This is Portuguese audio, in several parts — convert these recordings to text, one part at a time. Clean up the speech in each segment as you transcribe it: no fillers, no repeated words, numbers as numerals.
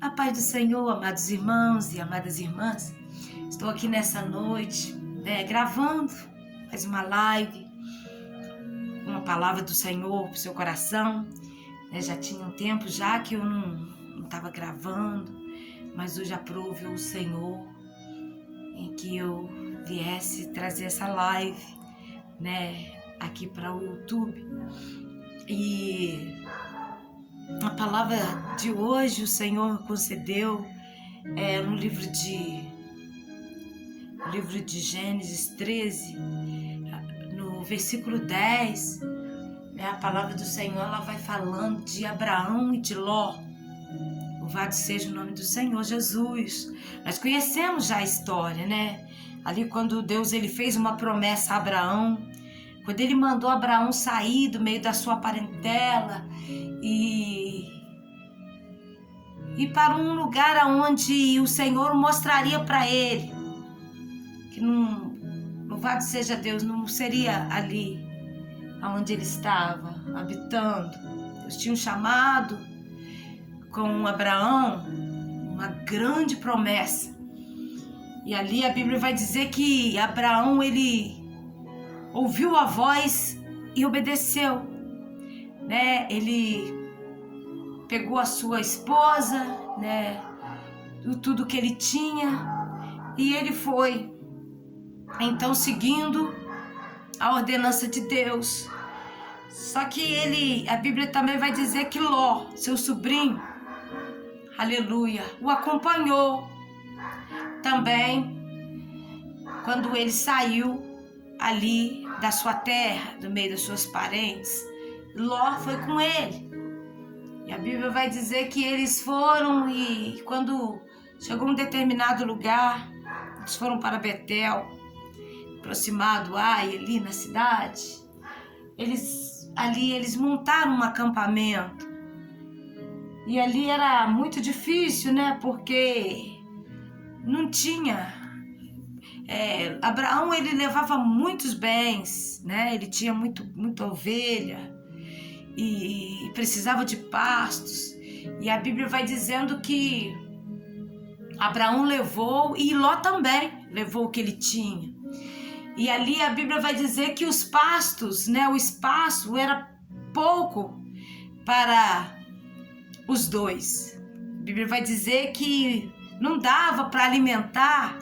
A paz do Senhor, amados irmãos e amadas irmãs. Estou aqui nessa noite, gravando mais uma live, uma palavra do Senhor para o seu coração. Já tinha um tempo já que eu não estava gravando, mas hoje aprove o Senhor em que eu viesse trazer essa live, aqui para o YouTube. E a palavra de hoje o Senhor concedeu no livro de Gênesis 13, no versículo 10, a palavra do Senhor ela vai falando de Abraão e de Ló. Louvado seja o nome do Senhor Jesus. Nós conhecemos já a história, Ali quando Deus ele fez uma promessa a Abraão, quando ele mandou Abraão sair do meio da sua parentela e para um lugar onde o Senhor mostraria para ele que louvado seja Deus, não seria ali onde ele estava habitando. Deus tinha um chamado com Abraão, uma grande promessa. E ali a Bíblia vai dizer que Abraão ele ouviu a voz e obedeceu, Ele pegou a sua esposa, tudo que ele tinha, e ele foi, então, seguindo a ordenança de Deus. Só que a Bíblia também vai dizer que Ló, seu sobrinho, aleluia, o acompanhou também quando ele saiu ali da sua terra, do meio dos seus parentes. Ló foi com ele. E a Bíblia vai dizer que eles foram e quando chegou a um determinado lugar, eles foram para Betel, aproximado Ai, ali na cidade. Eles montaram um acampamento. E ali era muito difícil, Porque não tinha... Abraão ele levava muitos bens, Ele tinha muita ovelha e precisava de pastos. E a Bíblia vai dizendo que Abraão levou e Ló também levou o que ele tinha. E ali a Bíblia vai dizer que os pastos, o espaço era pouco para os dois. A Bíblia vai dizer que não dava para alimentar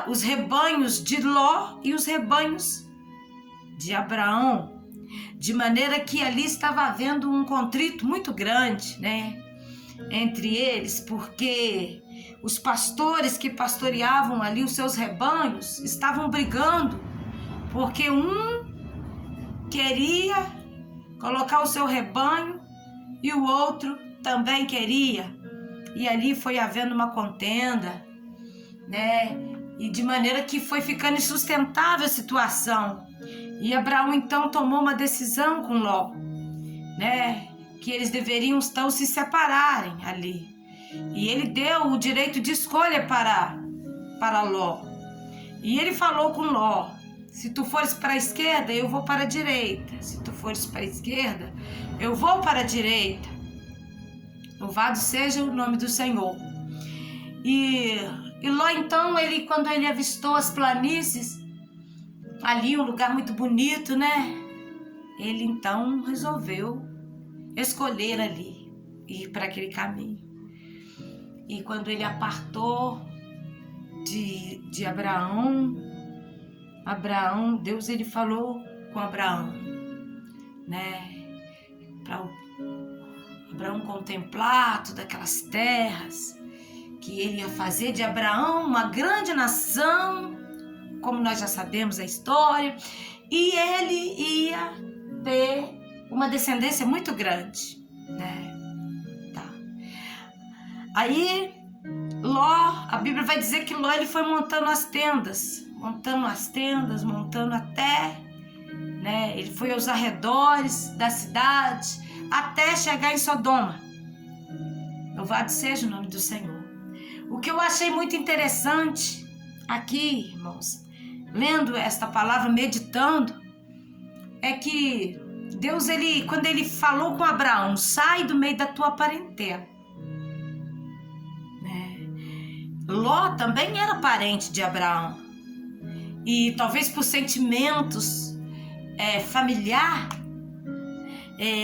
os rebanhos de Ló e os rebanhos de Abraão, de maneira que ali estava havendo um contrito muito grande, entre eles, porque os pastores que pastoreavam ali os seus rebanhos estavam brigando, porque um queria colocar o seu rebanho e o outro também queria, e ali foi havendo uma contenda, e de maneira que foi ficando insustentável a situação. E Abraão então tomou uma decisão com Ló, que eles deveriam então se separarem ali. E ele deu o direito de escolha para Ló. E ele falou com Ló: se tu fores para a esquerda, eu vou para a direita. Se tu fores para a esquerda, eu vou para a direita. Louvado seja o nome do Senhor. E Ló então, quando ele avistou as planícies, ali um lugar muito bonito, ele então resolveu escolher ali, ir para aquele caminho. E quando ele apartou de Abraão, Deus ele falou com Abraão, para Abraão contemplar todas aquelas terras, que ele ia fazer de Abraão uma grande nação, como nós já sabemos a história, e ele ia ter uma descendência muito grande, Tá. Aí Ló, a Bíblia vai dizer que Ló ele foi montando as tendas, montando até, ele foi aos arredores da cidade, até chegar em Sodoma. Louvado seja o nome do Senhor. O que eu achei muito interessante aqui, irmãos, lendo esta palavra, meditando, é que Deus, quando ele falou com Abraão, sai do meio da tua parentela, Ló também era parente de Abraão. E talvez por sentimentos familiar,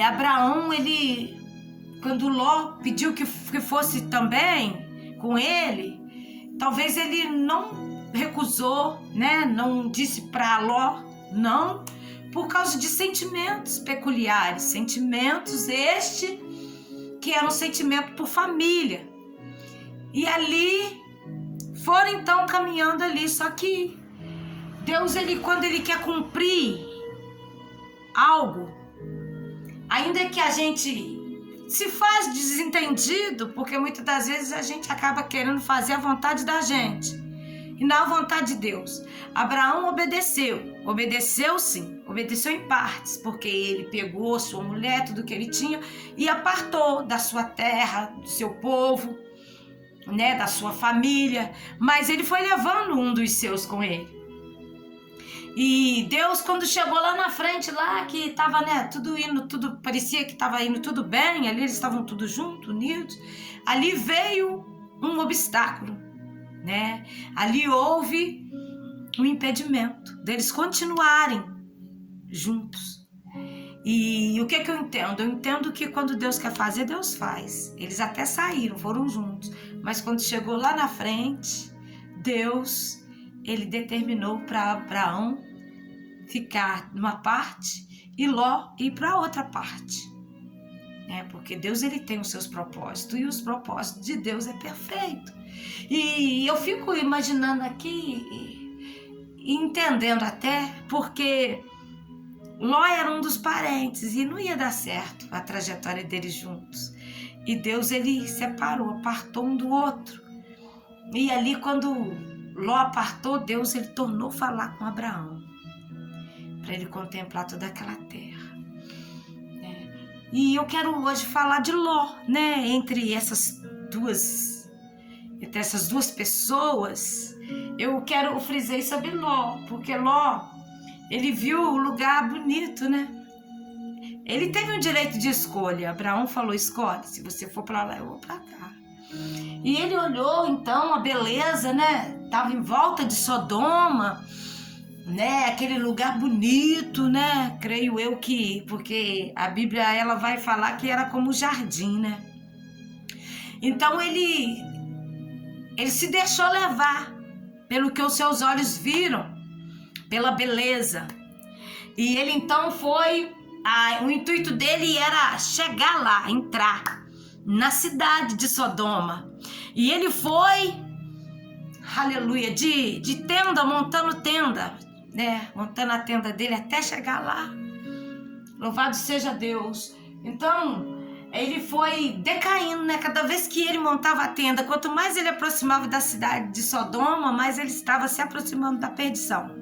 Abraão, quando Ló pediu que fosse também com ele, talvez ele não recusou, né? Não disse para Ló não, por causa de sentimentos peculiares, sentimentos que era um sentimento por família. E ali foram então caminhando ali, só que Deus, quando ele quer cumprir algo, ainda que a gente se faz desentendido, porque muitas das vezes a gente acaba querendo fazer a vontade da gente e não a vontade de Deus. Abraão obedeceu sim, obedeceu em partes, porque ele pegou sua mulher, tudo que ele tinha, e apartou da sua terra, do seu povo, né, da sua família, mas ele foi levando um dos seus com ele. E Deus, quando chegou lá na frente, lá que estava, né, tudo parecia que estava indo tudo bem, ali eles estavam tudo juntos, unidos, ali veio um obstáculo, né? Ali houve um impedimento deles continuarem juntos. E o que eu entendo? Eu entendo que quando Deus quer fazer, Deus faz. Eles até saíram, foram juntos, mas quando chegou lá na frente, Deus, ele determinou para Abraão ficar numa parte e Ló ir para outra parte, né? Porque Deus, ele tem os seus propósitos, e os propósitos de Deus é perfeito. E eu fico imaginando aqui e entendendo até, porque Ló era um dos parentes e não ia dar certo a trajetória deles juntos. E Deus, ele separou, apartou um do outro. E ali, quando Ló apartou, Deus, ele tornou falar com Abraão, para ele contemplar toda aquela terra, né? E eu quero hoje falar de Ló, né? Entre essas duas pessoas, eu frisei sobre Ló, porque Ló, ele viu o lugar bonito, né? Ele teve um direito de escolha. Abraão falou: escolhe, se você for para lá, eu vou para cá. E ele olhou então a beleza, né? Estava em volta de Sodoma, né? Aquele lugar bonito, né? Creio eu que, porque a Bíblia, ela vai falar que era como jardim, né? Então ele se deixou levar pelo que os seus olhos viram, pela beleza. E ele então o intuito dele era chegar lá, entrar na cidade de Sodoma. E ele foi, aleluia, de tenda, montando tenda, né? Montando a tenda dele até chegar lá. Louvado seja Deus. Então, ele foi decaindo, né? Cada vez que ele montava a tenda, quanto mais ele aproximava da cidade de Sodoma, mais ele estava se aproximando da perdição.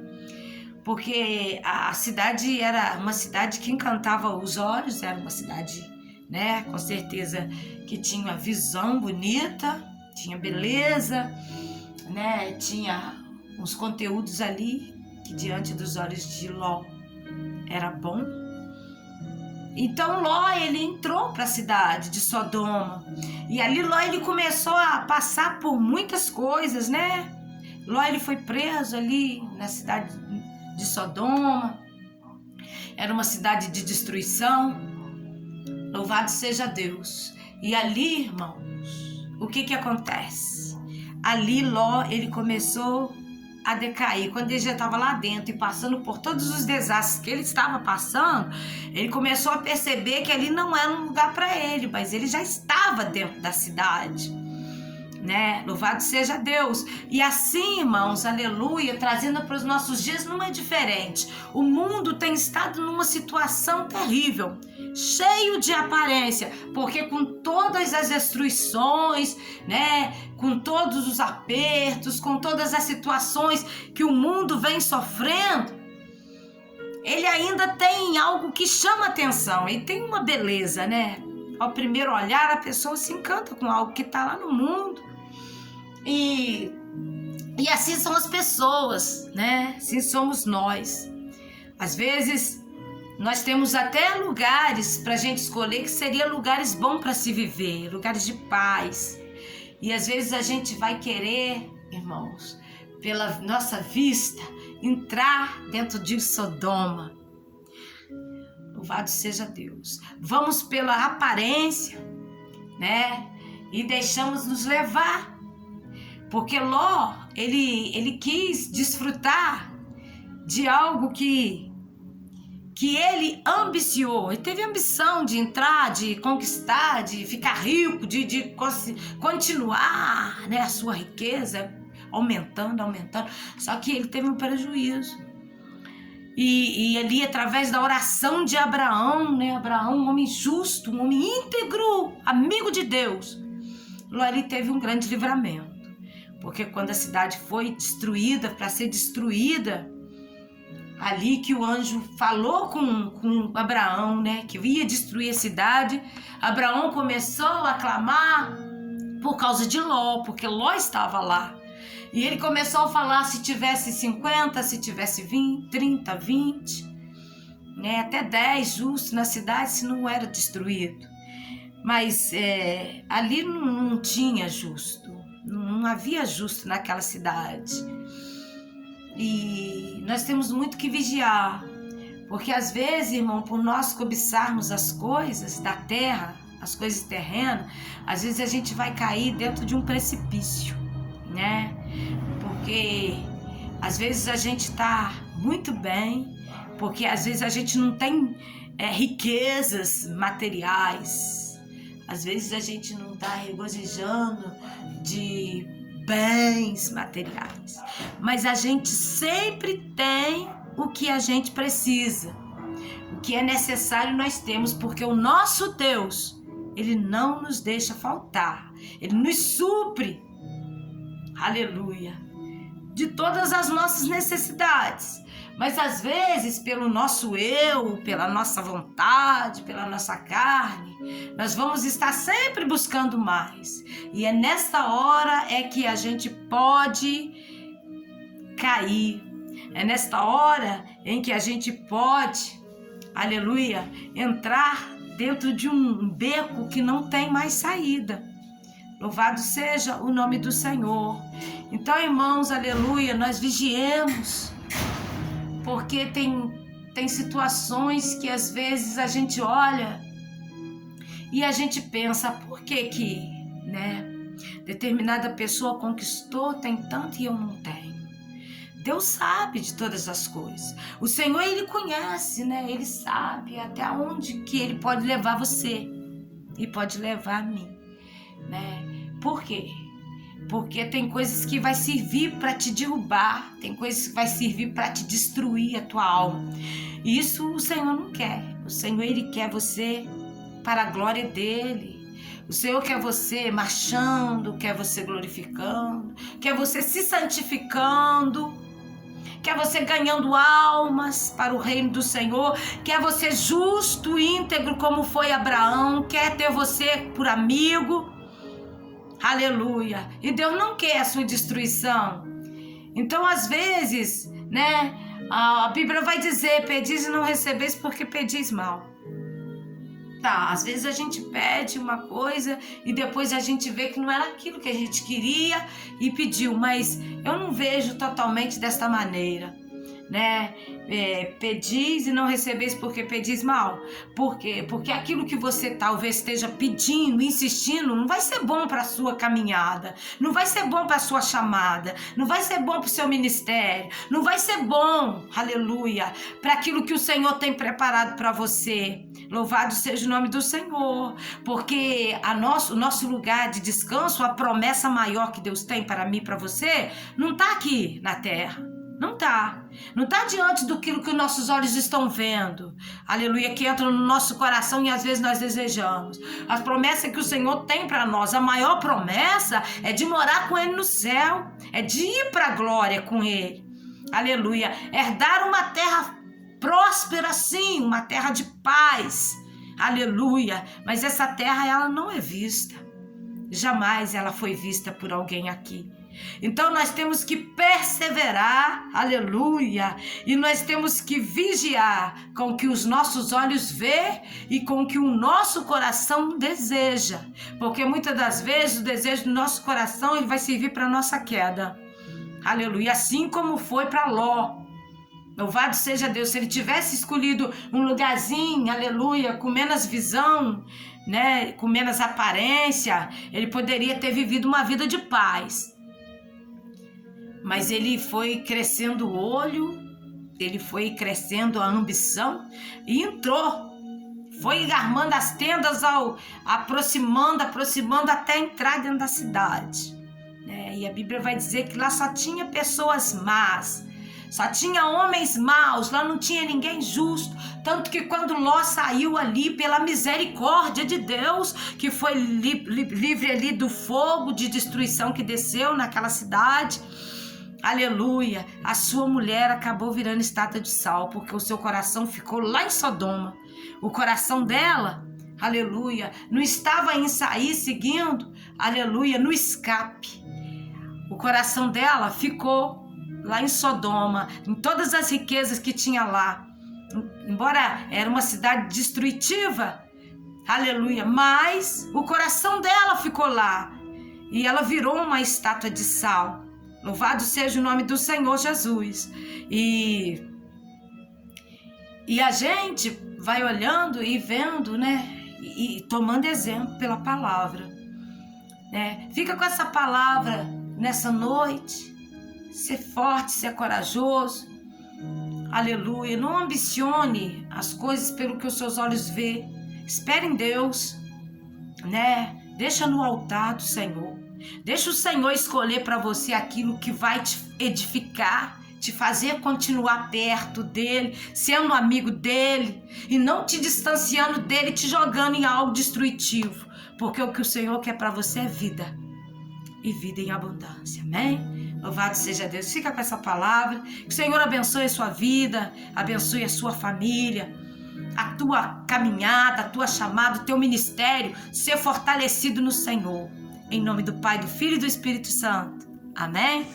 Porque a cidade era uma cidade que encantava os olhos, era uma cidade, né, com certeza, que tinha uma visão bonita, tinha beleza, né, tinha uns conteúdos ali que diante dos olhos de Ló era bom. Então Ló, ele entrou para a cidade de Sodoma, e ali Ló, ele começou a passar por muitas coisas, né? Ló, ele foi preso ali na cidade de Sodoma, era uma cidade de destruição. Louvado seja Deus. E ali, irmãos, o que acontece? Ali Ló, ele começou a decair. Quando ele já estava lá dentro e passando por todos os desastres que ele estava passando, ele começou a perceber que ali não era um lugar para ele, mas ele já estava dentro da cidade, né? Louvado seja Deus. E assim, irmãos, aleluia, trazendo para os nossos dias, não é diferente. O mundo tem estado numa situação terrível, cheio de aparência, porque com todas as destruições, né, com todos os apertos, com todas as situações que o mundo vem sofrendo, ele ainda tem algo que chama atenção, ele tem uma beleza, né? Ao primeiro olhar, a pessoa se encanta com algo que está lá no mundo. E assim são as pessoas, né? Assim somos nós. Às vezes, nós temos até lugares para a gente escolher que seriam lugares bons para se viver, lugares de paz. E às vezes a gente vai querer, irmãos, pela nossa vista, entrar dentro de Sodoma. Louvado seja Deus. Vamos pela aparência, né? E deixamos nos levar. Porque Ló, ele quis desfrutar de algo que ele ambiciou. Ele teve ambição de entrar, de conquistar, de ficar rico, de continuar, né, a sua riqueza aumentando. Só que ele teve um prejuízo. E ali, através da oração de Abraão, né? Abraão, um homem justo, um homem íntegro, amigo de Deus, Ló, ele teve um grande livramento. Porque quando a cidade foi destruída, para ser destruída, ali que o anjo falou com Abraão, né? Que ia destruir a cidade, Abraão começou a clamar por causa de Ló, porque Ló estava lá. E ele começou a falar se tivesse 50, se tivesse 20, 30, 20, né, até 10 justos na cidade, se não era destruído. Mas ali não tinha justo, não havia justo naquela cidade. E nós temos muito que vigiar, porque às vezes, irmão, por nós cobiçarmos as coisas da terra, as coisas terrenas, às vezes a gente vai cair dentro de um precipício, né? Porque às vezes a gente está muito bem, porque às vezes a gente não tem riquezas materiais, às vezes a gente não está regozijando de bens materiais, mas a gente sempre tem o que a gente precisa, o que é necessário nós temos, porque o nosso Deus, ele não nos deixa faltar, ele nos supre, aleluia, de todas as nossas necessidades. Mas às vezes, pelo nosso eu, pela nossa vontade, pela nossa carne, nós vamos estar sempre buscando mais. E é nessa hora que a gente pode cair. É nesta hora em que a gente pode, aleluia, entrar dentro de um beco que não tem mais saída. Louvado seja o nome do Senhor. Então, irmãos, aleluia, nós vigiemos, porque tem situações que às vezes a gente olha e a gente pensa, por que né, determinada pessoa conquistou, tem tanto e eu não tenho. Deus sabe de todas as coisas. O Senhor, ele conhece, né? Ele sabe até onde que ele pode levar você e pode levar a mim, né? Por quê? Porque tem coisas que vai servir para te derrubar, tem coisas que vai servir para te destruir a tua alma. E isso o Senhor não quer. O Senhor, ele quer você para a glória dele. O Senhor quer você marchando, quer você glorificando, quer você se santificando, quer você ganhando almas para o reino do Senhor, quer você justo, íntegro como foi Abraão, quer ter você por amigo. Aleluia. E Deus não quer a sua destruição. Então, às vezes, né, a Bíblia vai dizer, pedis e não recebeis porque pedis mal. Tá, às vezes a gente pede uma coisa e depois a gente vê que não era aquilo que a gente queria e pediu, mas eu não vejo totalmente desta maneira, né? Pedis e não recebeis porque pedis mal. Por quê? Porque aquilo que você talvez esteja pedindo, insistindo, não vai ser bom para a sua caminhada, não vai ser bom para a sua chamada, não vai ser bom para o seu ministério, não vai ser bom, aleluia, para aquilo que o Senhor tem preparado para você. Louvado seja o nome do Senhor, porque o nosso lugar de descanso, a promessa maior que Deus tem para mim e para você, não está aqui na terra. Não tá diante do que os nossos olhos estão vendo, aleluia, que entra no nosso coração e às vezes nós desejamos. As promessas que o Senhor tem para nós, a maior promessa é de morar com Ele no céu, é de ir para a glória com Ele, aleluia, herdar uma terra próspera, sim, uma terra de paz, aleluia, mas essa terra ela não é vista, jamais ela foi vista por alguém aqui. Então nós temos que perseverar, aleluia, e nós temos que vigiar com o que os nossos olhos vê e com o que o nosso coração deseja, porque muitas das vezes o desejo do nosso coração ele vai servir para a nossa queda, aleluia, assim como foi para Ló. Louvado seja Deus, se ele tivesse escolhido um lugarzinho, aleluia, com menos visão, né, com menos aparência, ele poderia ter vivido uma vida de paz. Mas ele foi crescendo o olho, ele foi crescendo a ambição e entrou. Foi armando as tendas, aproximando até entrar dentro da cidade. E a Bíblia vai dizer que lá só tinha pessoas más, só tinha homens maus, lá não tinha ninguém justo. Tanto que quando Ló saiu ali pela misericórdia de Deus, que foi livre ali do fogo de destruição que desceu naquela cidade, aleluia, a sua mulher acabou virando estátua de sal, porque o seu coração ficou lá em Sodoma. O coração dela, aleluia, não estava em sair seguindo, aleluia, no escape. O coração dela ficou lá em Sodoma, em todas as riquezas que tinha lá. Embora era uma cidade destrutiva, aleluia, mas o coração dela ficou lá. E ela virou uma estátua de sal. Louvado seja o nome do Senhor Jesus. E a gente vai olhando e vendo, né? E tomando exemplo pela palavra, né? Fica com essa palavra nessa noite. Ser forte, ser corajoso. Aleluia. Não ambicione as coisas pelo que os seus olhos vê. Espere em Deus, né? Deixa no altar do Senhor. Deixa o Senhor escolher para você aquilo que vai te edificar, te fazer continuar perto dele, sendo amigo dele e não te distanciando dele, te jogando em algo destrutivo, porque o que o Senhor quer para você é vida e vida em abundância, amém? Louvado seja Deus. Fica com essa palavra, que o Senhor abençoe a sua vida, abençoe a sua família, a tua caminhada, a tua chamada, o teu ministério, ser fortalecido no Senhor. Em nome do Pai, do Filho e do Espírito Santo. Amém?